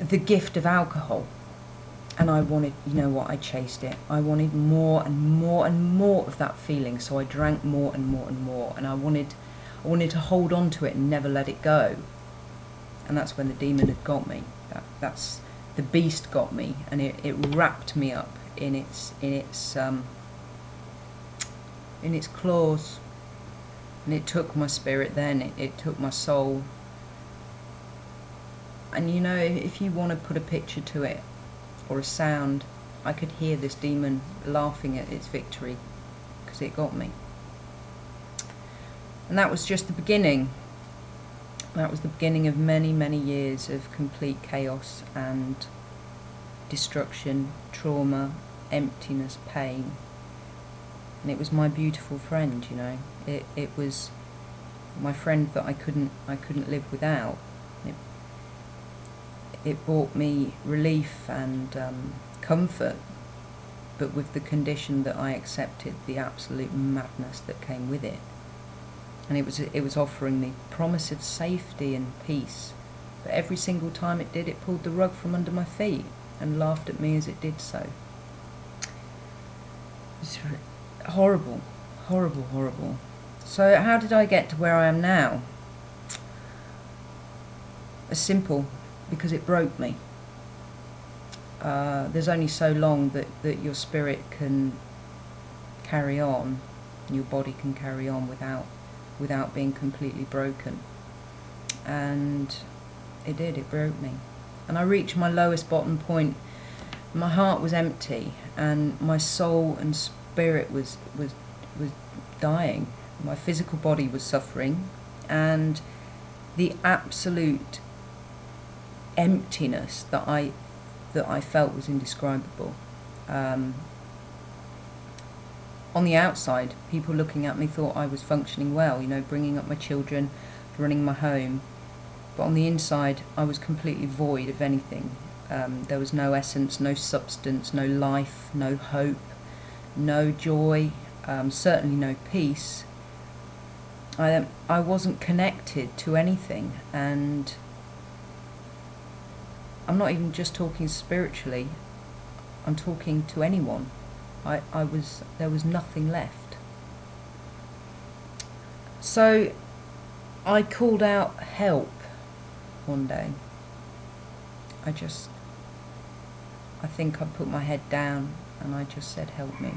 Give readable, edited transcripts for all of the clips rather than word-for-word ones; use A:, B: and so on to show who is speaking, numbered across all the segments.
A: the gift of alcohol. And I wanted, you know what, I chased it. I wanted more and more and more of that feeling, so I drank more and more and more, and I wanted to hold on to it and never let it go. And that's when the demon had got me. That's the beast got me, and it wrapped me up in its claws, and it took my spirit. Then it took my soul. And you know, if you want to put a picture to it, or a sound, I could hear this demon laughing at its victory, because it got me. And that was just the beginning. That was the beginning of many, many years of complete chaos and destruction, trauma, emptiness, pain. And it was my beautiful friend, you know. It was my friend that I couldn't live without. It brought me relief and comfort, but with the condition that I accepted the absolute madness that came with it. And it was offering me promise of safety and peace, but every single time it did, it pulled the rug from under my feet and laughed at me as it did so. It's horrible, horrible, horrible. So how did I get to where I am now? It's simple. Because it broke me. There's only so long that your spirit can carry on, and your body can carry on without being completely broken. And it did, it broke me. And I reached my lowest bottom point. My heart was empty, and my soul and spirit was dying. My physical body was suffering, and the absolute emptiness that I felt was indescribable. On the outside, people looking at me thought I was functioning well, you know, bringing up my children, running my home. But on the inside, I was completely void of anything. There was no essence, no substance, no life, no hope, no joy, certainly no peace. I wasn't connected to anything, and I'm not even just talking spiritually, I'm talking to anyone. There was nothing left. So I called out help one day. I think I put my head down and I just said, help me.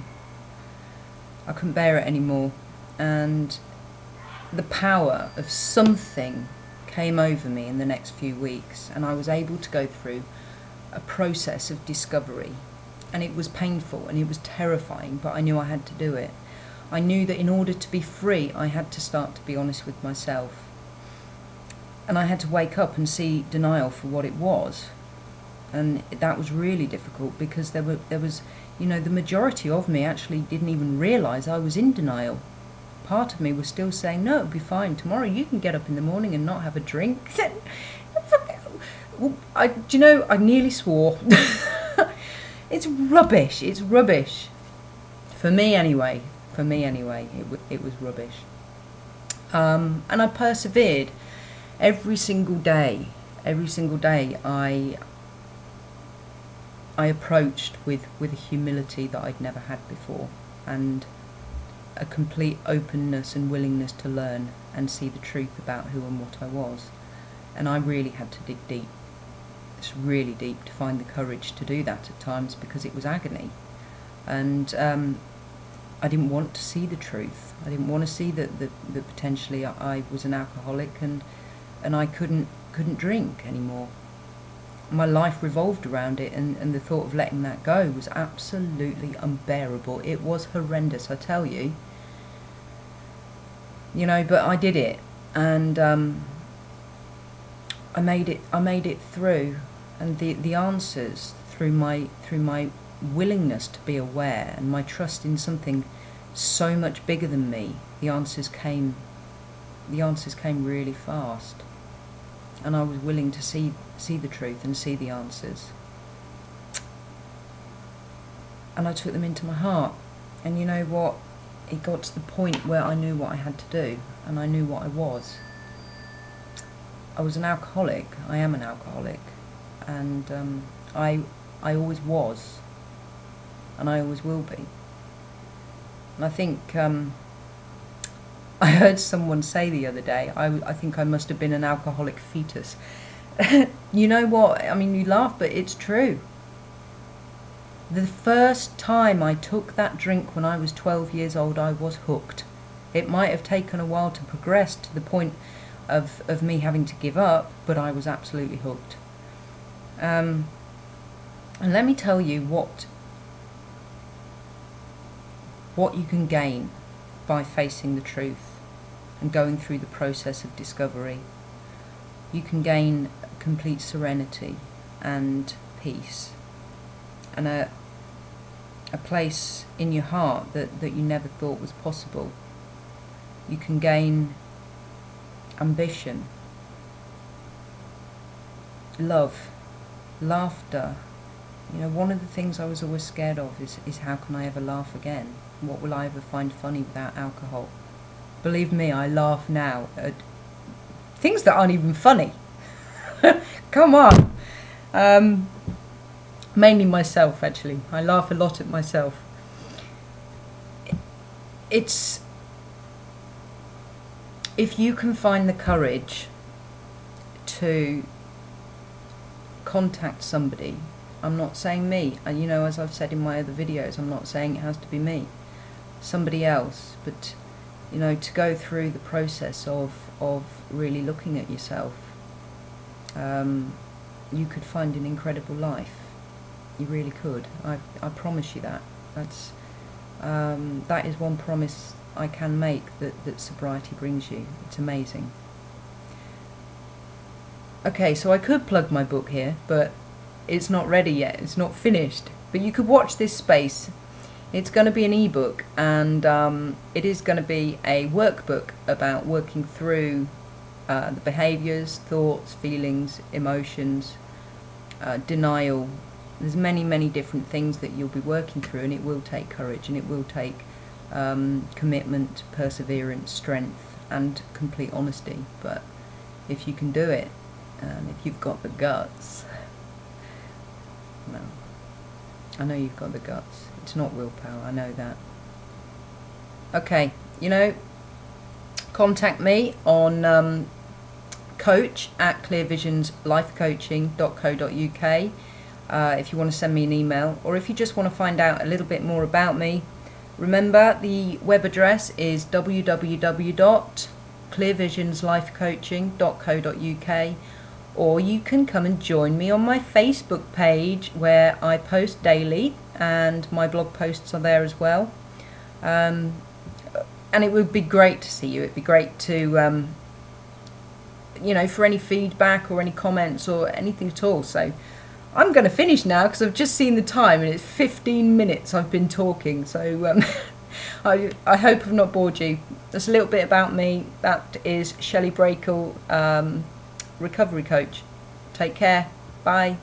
A: I couldn't bear it anymore, and the power of something came over me in the next few weeks, and I was able to go through a process of discovery, and it was painful and it was terrifying, but I knew I had to do it. I knew that in order to be free, I had to start to be honest with myself, and I had to wake up and see denial for what it was. And that was really difficult, because there was, you know, the majority of me actually didn't even realise I was in denial. Part of me was still saying, no, it'll be fine. Tomorrow you can get up in the morning and not have a drink. Do you know, I nearly swore. It's rubbish. It's rubbish. For me anyway. For me anyway, it was rubbish. And I persevered every single day. Every single day I approached with a humility that I'd never had before, and a complete openness and willingness to learn and see the truth about who and what I was. And I really had to dig deep. It's really deep to find the courage to do that at times, because it was agony. And I didn't want to see the truth. I didn't want to see that potentially I was an alcoholic, and I couldn't drink anymore. My life revolved around it, and the thought of letting that go was absolutely unbearable. It was horrendous, I tell you. You know, but I did it, and I made it through, and the answers through my willingness to be aware and my trust in something so much bigger than me. The answers came really fast, and I was willing to see the truth and see the answers, and I took them into my heart. And you know what? It got to the point where I knew what I had to do, and I knew what I was. I was an alcoholic. I am an alcoholic. and I always was, and I always will be. And I think I heard someone say the other day, I think I must have been an alcoholic fetus. You know what? I mean, you laugh, but it's true. The first time I took that drink when I was 12 years old, I was hooked. It might have taken a while to progress to the point of me having to give up, but I was absolutely hooked. And let me tell you what you can gain by facing the truth and going through the process of discovery. You can gain complete serenity and peace, and a place in your heart that you never thought was possible. You can gain ambition, love, laughter. You know, one of the things I was always scared of is how can I ever laugh again? What will I ever find funny without alcohol? Believe me, I laugh now at things that aren't even funny. Come on. Mainly myself, actually. I laugh a lot at myself. It's... If you can find the courage to contact somebody, I'm not saying me, and you know, as I've said in my other videos, I'm not saying it has to be me, somebody else, but you know, to go through the process of really looking at yourself, you could find an incredible life. You really could. I promise you that. That is one promise I can make, that sobriety brings you. It's amazing. Okay, so I could plug my book here, but it's not ready yet. It's not finished. But you could watch this space. It's going to be an ebook, and it is going to be a workbook about working through the behaviours, thoughts, feelings, emotions, denial. There's many different things that you'll be working through, and it will take courage, and it will take commitment, perseverance, strength, and complete honesty. But if you can do it, and if you've got the guts, no, I know you've got the guts. It's not willpower, I know that. Okay, you know, contact me on coach@clearvisionslifecoaching.co.uk if you want to send me an email, or if you just want to find out a little bit more about me. Remember, the web address is www.clearvisionslifecoaching.co.uk, or you can come and join me on my Facebook page, where I post daily, and my blog posts are there as well. And it would be great to see you. It'd be great to, you know, for any feedback or any comments or anything at all. So I'm going to finish now, because I've just seen the time and it's 15 minutes I've been talking. So I hope I've not bored you. That's a little bit about me. That is Shelley Breakell, recovery coach. Take care. Bye.